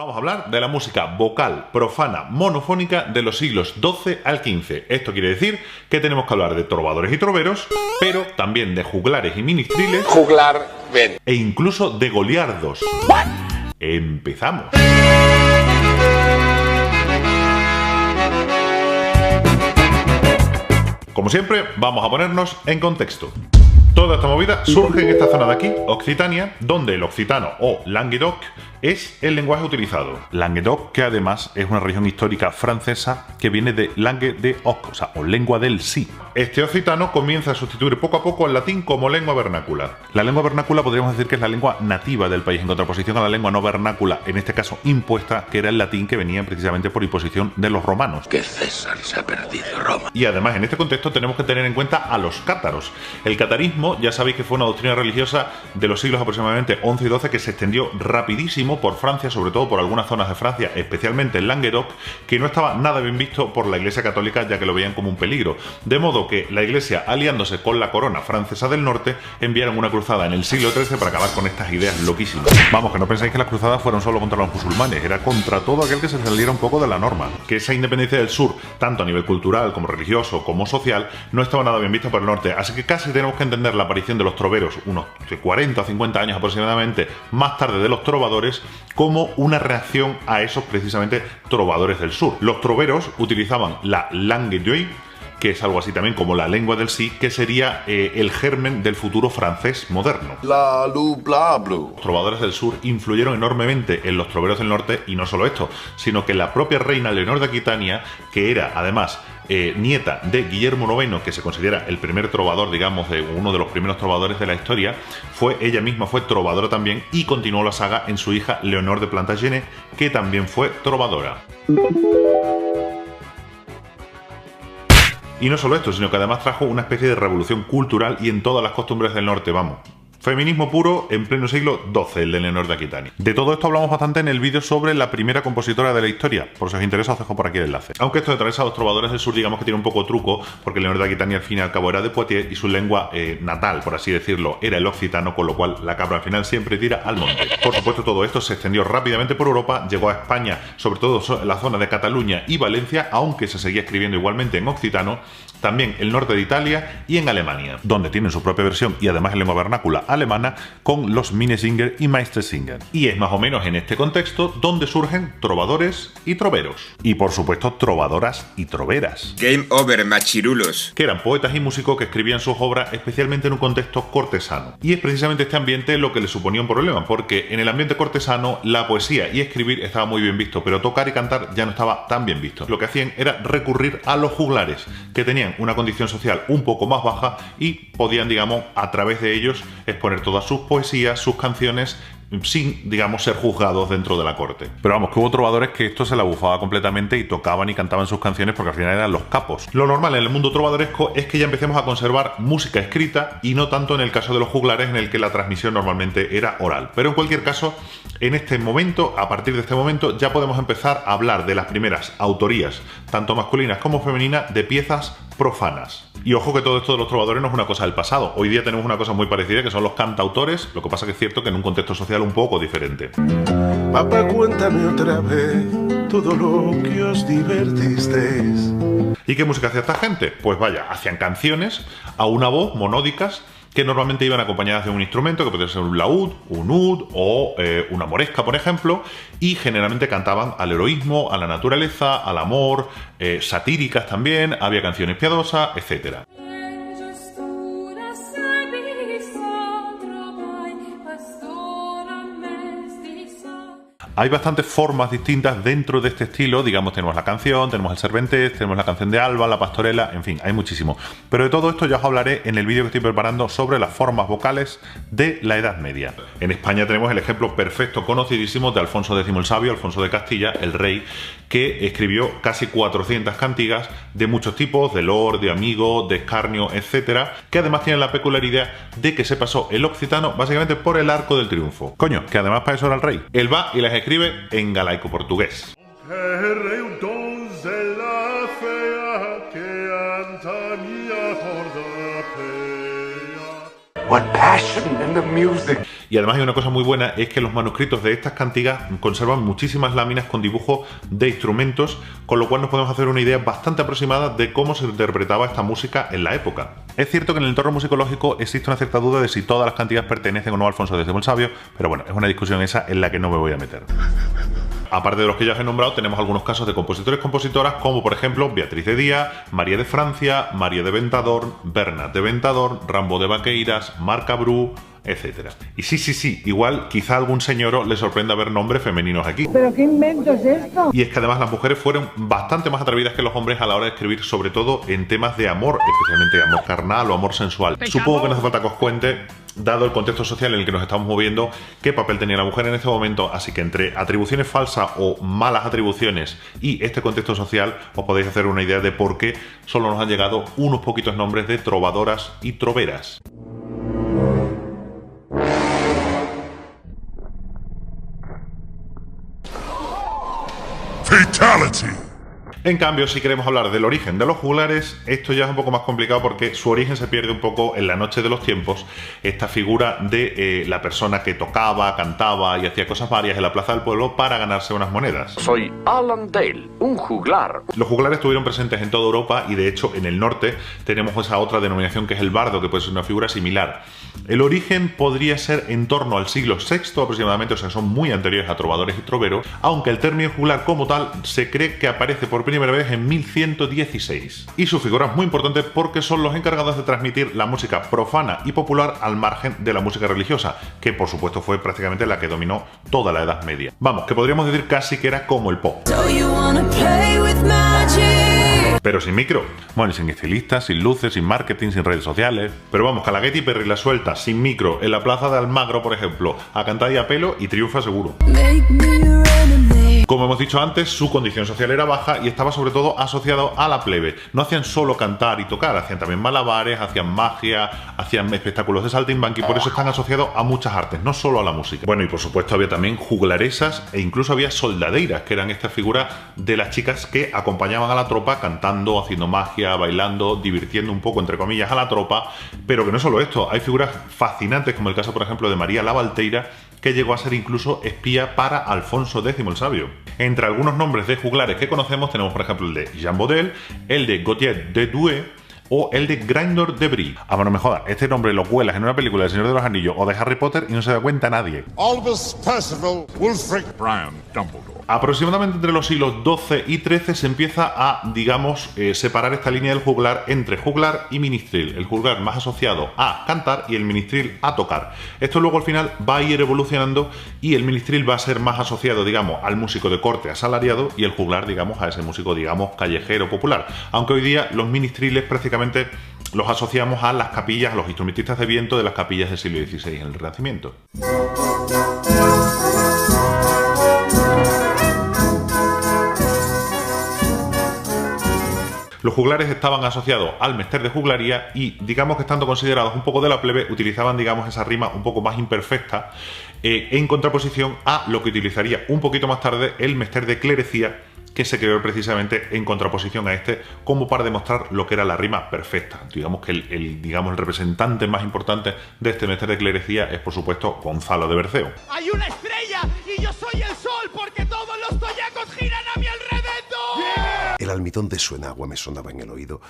Vamos a hablar de la música vocal profana monofónica de los siglos XII al XV. Esto quiere decir que tenemos que hablar de trovadores y troveros, pero también de juglares y ministriles, juglar, ven, e incluso de goliardos. ¿What? Empezamos. Como siempre, vamos a ponernos en contexto. Toda esta movida surge en esta zona de aquí, Occitania, donde el occitano o Languedoc es el lenguaje utilizado. Languedoc, que además es una región histórica francesa que viene de langue de oc, o lengua del sí. Este occitano comienza a sustituir poco a poco al latín como lengua vernácula. La lengua vernácula podríamos decir que es la lengua nativa del país, en contraposición a la lengua no vernácula, en este caso impuesta, que era el latín, que venía precisamente por imposición de los romanos. Que César se ha perdido Roma. Y además en este contexto tenemos que tener en cuenta a los cátaros. El catarismo, ya sabéis que fue una doctrina religiosa de los siglos aproximadamente XI y XII que se extendió rapidísimo por Francia, sobre todo por algunas zonas de Francia, especialmente en Languedoc, que no estaba nada bien visto por la Iglesia Católica, ya que lo veían como un peligro. De modo que la Iglesia, aliándose con la corona francesa del norte, enviaron una cruzada en el siglo XIII para acabar con estas ideas loquísimas. Vamos, que no pensáis que las cruzadas fueron solo contra los musulmanes, era contra todo aquel que se saliera un poco de la norma. Que esa independencia del sur, tanto a nivel cultural como religioso como social, no estaba nada bien vista por el norte, así que casi tenemos que entender la aparición de los troveros, unos 40 o 50 años aproximadamente más tarde de los trovadores, como una reacción a esos precisamente trovadores del sur. Los troveros utilizaban la langue d'oïl, que es algo así también como la lengua del sí, que sería el germen del futuro francés moderno. La lu bla blu. Los trovadores del sur influyeron enormemente en los troveros del norte, y no solo esto, sino que la propia reina Leonor de Aquitania, que era además nieta de Guillermo IX, que se considera el primer trovador, digamos, de uno de los primeros trovadores de la historia, ella misma fue trovadora también, y continuó la saga en su hija Leonor de Plantagenet, que también fue trovadora. Y no solo esto, sino que además trajo una especie de revolución cultural y en todas las costumbres del norte, vamos. Feminismo puro en pleno siglo XII, el de Leonor de Aquitania. De todo esto hablamos bastante en el vídeo sobre la primera compositora de la historia. Por si os interesa os dejo por aquí el enlace. Aunque esto de traerse a los trovadores del sur, digamos que tiene un poco truco, porque Leonor de Aquitania al fin y al cabo era de Poitiers y su lengua natal, por así decirlo, era el occitano, con lo cual la cabra al final siempre tira al monte. Por supuesto, todo esto se extendió rápidamente por Europa, llegó a España, sobre todo en la zona de Cataluña y Valencia, aunque se seguía escribiendo igualmente en occitano, también el norte de Italia y en Alemania, donde tienen su propia versión y además en lengua vernácula alemana con los Minnesinger y Meistersinger. Y es más o menos en este contexto donde surgen trovadores y troveros. Y por supuesto trovadoras y troveras. Game over, machirulos. Que eran poetas y músicos que escribían sus obras especialmente en un contexto cortesano. Y es precisamente este ambiente lo que les suponía un problema, porque en el ambiente cortesano la poesía y escribir estaba muy bien visto, pero tocar y cantar ya no estaba tan bien visto. Lo que hacían era recurrir a los juglares, que tenían una condición social un poco más baja y podían, digamos, a través de ellos exponer todas sus poesías, sus canciones, sin, digamos, ser juzgados dentro de la corte. Pero vamos, que hubo trovadores que esto se la bufaba completamente y tocaban y cantaban sus canciones porque al final eran los capos. Lo normal en el mundo trovadoresco es que ya empecemos a conservar música escrita y no tanto en el caso de los juglares, en el que la transmisión normalmente era oral. Pero en cualquier caso, en este momento, a partir de este momento, ya podemos empezar a hablar de las primeras autorías, tanto masculinas como femeninas, de piezas profanas. Y ojo que todo esto de los trovadores no es una cosa del pasado. Hoy día tenemos una cosa muy parecida, que son los cantautores, lo que pasa que es cierto que en un contexto social un poco diferente. Papá, cuéntame otra vez todo lo que os divertisteis. ¿Y qué música hacía esta gente? Pues vaya, hacían canciones a una voz, monódicas, que normalmente iban acompañadas de un instrumento, que podría ser un laúd, un oud o una moresca, por ejemplo, y generalmente cantaban al heroísmo, a la naturaleza, al amor, satíricas también, había canciones piadosas, etcétera. Hay bastantes formas distintas dentro de este estilo, digamos, tenemos la canción, tenemos el serventès, tenemos la canción de Alba, la pastorela, en fin, hay muchísimo. Pero de todo esto ya os hablaré en el vídeo que estoy preparando sobre las formas vocales de la Edad Media. En España tenemos el ejemplo perfecto, conocidísimo, de Alfonso X el Sabio, Alfonso de Castilla, el rey, que escribió casi 400 cantigas de muchos tipos, de lord, de amigo, de escarnio, etcétera, que además tienen la peculiaridad de que se pasó el occitano básicamente por el arco del triunfo. Coño, que además para eso era el rey. Él va y las escribe en galaico portugués. What passion in the music. Y además hay una cosa muy buena, es que los manuscritos de estas cantigas conservan muchísimas láminas con dibujos de instrumentos, con lo cual nos podemos hacer una idea bastante aproximada de cómo se interpretaba esta música en la época. Es cierto que en el entorno musicológico existe una cierta duda de si todas las cantigas pertenecen o no a Alfonso X el Sabio, pero bueno, es una discusión esa en la que no me voy a meter. Aparte de los que ya os he nombrado, tenemos algunos casos de compositores-compositoras, como por ejemplo Beatriz de Díaz, María de Francia, María de Ventador, Bernat de Ventador, Rambo de Vaqueiras, Marc Abreu, etc. Y sí, igual quizá a algún señoro le sorprenda ver nombres femeninos aquí. ¿Pero qué invento es esto? Y es que además las mujeres fueron bastante más atrevidas que los hombres a la hora de escribir, sobre todo en temas de amor, especialmente amor carnal o amor sensual. Supongo que no hace falta que os cuente, dado el contexto social en el que nos estamos moviendo, qué papel tenía la mujer en este momento, así que entre atribuciones falsas o malas atribuciones y este contexto social os podéis hacer una idea de por qué solo nos han llegado unos poquitos nombres de trovadoras y troveras. Fatality. En cambio, si queremos hablar del origen de los juglares, esto ya es un poco más complicado porque su origen se pierde un poco en la noche de los tiempos, esta figura de la persona que tocaba, cantaba y hacía cosas varias en la plaza del pueblo para ganarse unas monedas. Soy Alan Dale, un juglar. Los juglares estuvieron presentes en toda Europa y de hecho en el norte tenemos esa otra denominación que es el bardo, que puede ser una figura similar. El origen podría ser en torno al siglo VI aproximadamente, o sea, son muy anteriores a trovadores y troveros, aunque el término juglar como tal se cree que aparece por primera vez en 1116. Y su figura es muy importante porque son los encargados de transmitir la música profana y popular al margen de la música religiosa, que por supuesto fue prácticamente la que dominó toda la Edad Media. Vamos, que podríamos decir casi que era como el pop. Pero sin micro, bueno, y sin estilistas, sin luces, sin marketing, sin redes sociales. Pero vamos, que a la Katy Perry la suelta sin micro en la plaza de Almagro, por ejemplo, a cantar y a pelo y triunfa seguro. Como hemos dicho antes, su condición social era baja y estaba sobre todo asociado a la plebe. No hacían solo cantar y tocar, hacían también malabares, hacían magia, hacían espectáculos de saltimbanqui, y por eso están asociados a muchas artes, no solo a la música. Bueno, y por supuesto había también juglaresas e incluso había soldadeiras, que eran estas figuras de las chicas que acompañaban a la tropa cantando, haciendo magia, bailando, divirtiendo un poco, entre comillas, a la tropa. Pero que no solo esto, hay figuras fascinantes, como el caso, por ejemplo, de María la Valteira, que llegó a ser incluso espía para Alfonso X el Sabio. Entre algunos nombres de juglares que conocemos tenemos, por ejemplo, el de Jean Baudel, el de Gautier de Douai o el de Grindor de Brie. Ah, bueno, me joda, este nombre lo cuelas en una película del Señor de los Anillos o de Harry Potter y no se da cuenta nadie. Albus Percival Wulfric Brian Dumbledore. Aproximadamente entre los siglos XII y XIII se empieza a, digamos, separar esta línea del juglar entre juglar y ministril. El juglar más asociado a cantar y el ministril a tocar. Esto luego al final va a ir evolucionando y el ministril va a ser más asociado, digamos, al músico de corte asalariado y el juglar, digamos, a ese músico, digamos, callejero popular. Aunque hoy día los ministriles prácticamente los asociamos a las capillas, a los instrumentistas de viento de las capillas del siglo XVI en el Renacimiento. Los juglares estaban asociados al mester de juglaría y, digamos que estando considerados un poco de la plebe, utilizaban, digamos, esa rima un poco más imperfecta en contraposición a lo que utilizaría un poquito más tarde el mester de clerecía, que se creó precisamente en contraposición a este, como para demostrar lo que era la rima perfecta. Digamos que el representante más importante de este mester de clerecía es, por supuesto, Gonzalo de Berceo. ¡Hay una estrella y yo soy el sol porque todos los toyacos giran a mi alrededor! Yeah. El almidón de su enagua me sonaba en el oído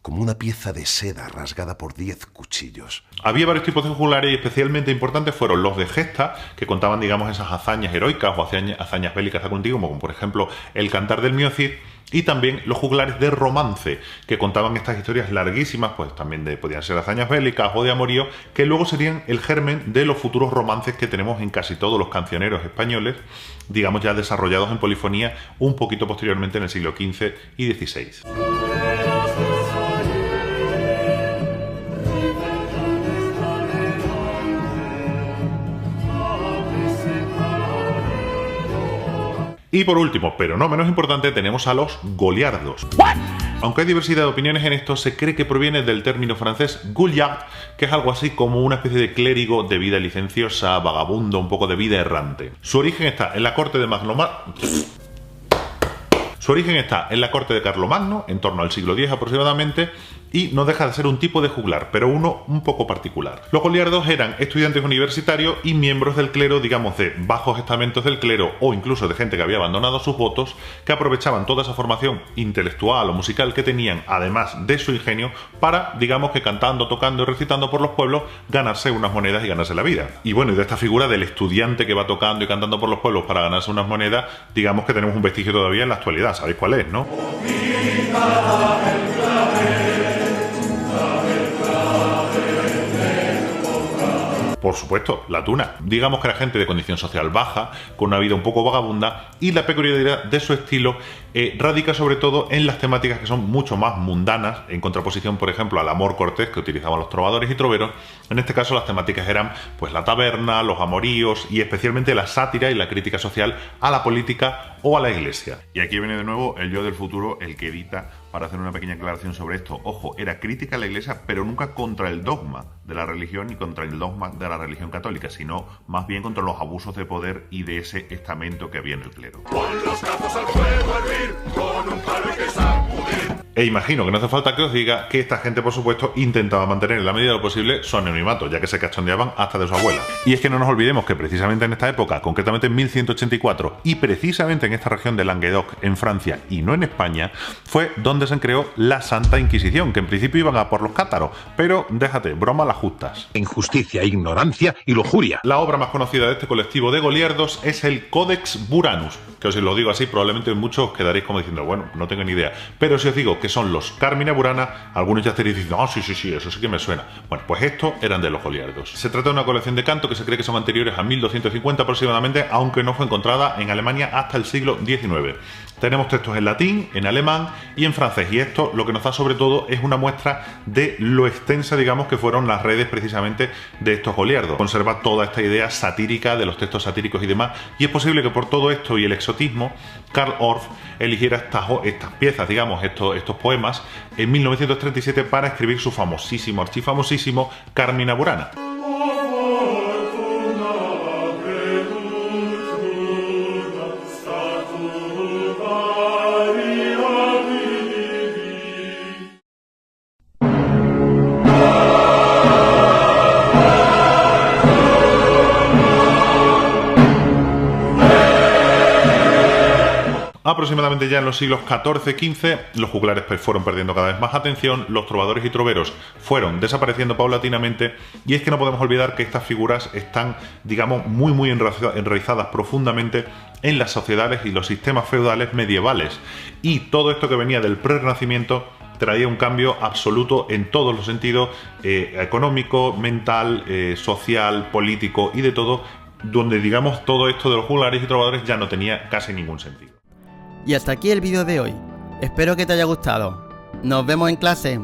como una pieza de seda rasgada por 10 cuchillos. Había varios tipos de juglares y especialmente importantes fueron los de gesta, que contaban, digamos, esas hazañas heroicas o hazañas bélicas de contigo, como por ejemplo el cantar del mío Cid, y también los juglares de romance, que contaban estas historias larguísimas, pues también podían ser hazañas bélicas o de amorío, que luego serían el germen de los futuros romances que tenemos en casi todos los cancioneros españoles, digamos ya desarrollados en polifonía un poquito posteriormente en el siglo XV y XVI. Y por último, pero no menos importante, tenemos a los goliardos. Aunque hay diversidad de opiniones en esto, se cree que proviene del término francés gouliard, que es algo así como una especie de clérigo de vida licenciosa, vagabundo, un poco de vida errante. Su origen está en la corte de Carlomagno, en torno al siglo X aproximadamente, y no deja de ser un tipo de juglar, pero uno un poco particular. Los goliardos eran estudiantes universitarios y miembros del clero, digamos de bajos estamentos del clero o incluso de gente que había abandonado sus votos, que aprovechaban toda esa formación intelectual o musical que tenían, además de su ingenio, para, digamos que cantando, tocando y recitando por los pueblos, ganarse unas monedas y ganarse la vida. Y bueno, y de esta figura del estudiante que va tocando y cantando por los pueblos para ganarse unas monedas, digamos que tenemos un vestigio todavía en la actualidad. ¿Sabéis cuál es, no? Por supuesto, la tuna. Digamos que era gente de condición social baja, con una vida un poco vagabunda, y la peculiaridad de su estilo radica sobre todo en las temáticas que son mucho más mundanas, en contraposición, por ejemplo, al amor cortés que utilizaban los trovadores y troveros. En este caso, las temáticas eran pues la taberna, los amoríos y especialmente la sátira y la crítica social a la política o a la iglesia. Y aquí viene de nuevo el yo del futuro, el que edita, para hacer una pequeña aclaración sobre esto. Ojo, era crítica a la iglesia, pero nunca contra el dogma de la religión ni contra el dogma de la religión católica, sino más bien contra los abusos de poder y de ese estamento que había en el clero. Pon los cazos al fuego a hervir, con un palo hay que sacudir. E imagino que no hace falta que os diga que esta gente, por supuesto, intentaba mantener en la medida de lo posible su anonimato, ya que se cachondeaban hasta de su abuela. Y es que no nos olvidemos que precisamente en esta época, concretamente en 1184, y precisamente en esta región de Languedoc, en Francia y no en España, fue donde se creó la Santa Inquisición, que en principio iban a por los cátaros, pero déjate, broma las justas. Injusticia, ignorancia y lujuria. La obra más conocida de este colectivo de goliardos es el Codex Buranus, que os lo digo así, probablemente muchos os quedaréis como diciendo, bueno, no tengo ni idea, pero si os digo que son los Carmina Burana, algunos ya estaréis diciendo, sí, eso sí que me suena. Bueno, pues estos eran de los goliardos. Se trata de una colección de canto que se cree que son anteriores a 1250 aproximadamente, aunque no fue encontrada en Alemania hasta el siglo XIX. Tenemos textos en latín, en alemán y en francés, y esto lo que nos da sobre todo es una muestra de lo extensa, digamos, que fueron las redes precisamente de estos goliardos. Conserva toda esta idea satírica de los textos satíricos y demás, y es posible que por todo esto y el exotismo, Karl Orff eligiera estas piezas, digamos, estos poemas, en 1937 para escribir su famosísimo, archifamosísimo Carmina Burana. Aproximadamente ya en los siglos XIV-XV, los juglares fueron perdiendo cada vez más atención, los trovadores y troveros fueron desapareciendo paulatinamente, y es que no podemos olvidar que estas figuras están, digamos, muy enraizadas profundamente en las sociedades y los sistemas feudales medievales, y todo esto que venía del Prerrenacimiento traía un cambio absoluto en todos los sentidos, económico, mental, social, político y de todo, donde, digamos, todo esto de los juglares y trovadores ya no tenía casi ningún sentido. Y hasta aquí el vídeo de hoy. Espero que te haya gustado. Nos vemos en clase.